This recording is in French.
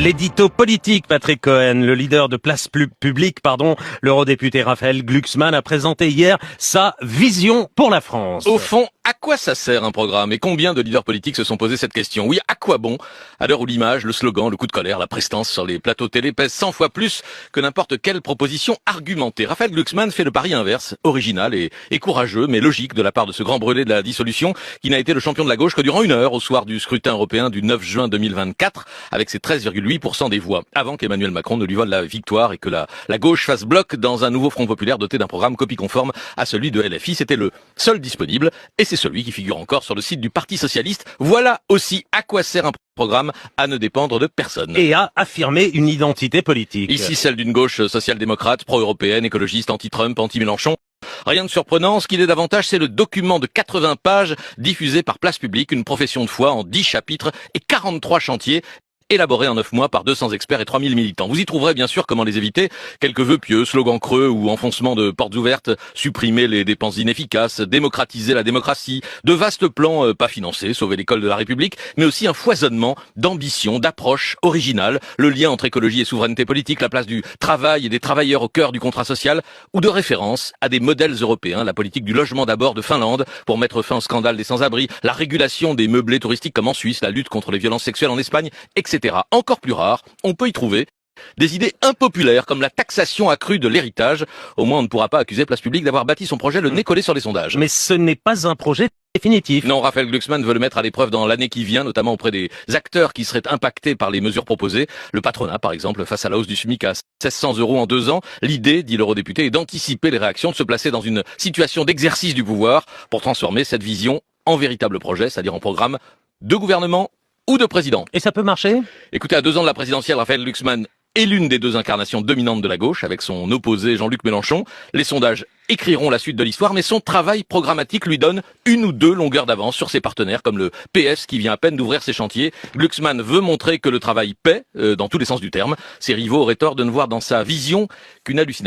L'édito politique, Patrick Cohen, le leader de Place Publique, l'eurodéputé Raphaël Glucksmann a présenté hier sa vision pour la France. Au fond, à quoi ça sert un programme et combien de leaders politiques se sont posé cette question? Oui, à quoi bon? À l'heure où l'image, le slogan, le coup de colère, la prestance sur les plateaux télé pèsent 100 fois plus que n'importe quelle proposition argumentée. Raphaël Glucksmann fait le pari inverse, original et courageux, mais logique de la part de ce grand brûlé de la dissolution qui n'a été le champion de la gauche que durant 1 heure au soir du scrutin européen du 9 juin 2024 avec ses 13,8% des voix, avant qu'Emmanuel Macron ne lui vole la victoire et que la gauche fasse bloc dans un nouveau Front populaire doté d'un programme copie conforme à celui de LFI. C'était le seul disponible et c'est celui qui figure encore sur le site du Parti Socialiste. Voilà aussi à quoi sert un programme à ne dépendre de personne. Et à affirmer une identité politique. Ici celle d'une gauche social-démocrate, pro-européenne, écologiste, anti-Trump, anti-Mélenchon. Rien de surprenant, ce qu'il est davantage, c'est le document de 80 pages diffusé par Place Publique, une profession de foi en 10 chapitres et 43 chantiers, élaboré en 9 mois par 200 experts et 3000 militants. Vous y trouverez bien sûr comment les éviter, quelques vœux pieux, slogans creux ou enfoncement de portes ouvertes, supprimer les dépenses inefficaces, démocratiser la démocratie, de vastes plans pas financés, sauver l'école de la République, mais aussi un foisonnement d'ambitions, d'approches originales, le lien entre écologie et souveraineté politique, la place du travail et des travailleurs au cœur du contrat social, ou de référence à des modèles européens, la politique du logement d'abord de Finlande pour mettre fin au scandale des sans-abri, la régulation des meublés touristiques comme en Suisse, la lutte contre les violences sexuelles en Espagne, etc. Encore plus rare, on peut y trouver des idées impopulaires comme la taxation accrue de l'héritage. Au moins on ne pourra pas accuser Place Publique d'avoir bâti son projet le nez collé sur les sondages. Mais ce n'est pas un projet définitif. Non, Raphaël Glucksmann veut le mettre à l'épreuve dans l'année qui vient, notamment auprès des acteurs qui seraient impactés par les mesures proposées. Le patronat, par exemple, face à la hausse du SMIC à 1600 € en 2 ans. L'idée, dit l'eurodéputé, est d'anticiper les réactions, de se placer dans une situation d'exercice du pouvoir pour transformer cette vision en véritable projet, c'est-à-dire en programme de gouvernement ou de président. Et ça peut marcher? Écoutez, à 2 ans de la présidentielle, Raphaël Glucksmann est l'une des 2 incarnations dominantes de la gauche, avec son opposé Jean-Luc Mélenchon. Les sondages écriront la suite de l'histoire, mais son travail programmatique lui donne 1 ou 2 longueurs d'avance sur ses partenaires, comme le PS qui vient à peine d'ouvrir ses chantiers. Glucksmann veut montrer que le travail paie, dans tous les sens du terme. Ses rivaux auraient tort de ne voir dans sa vision qu'une hallucination.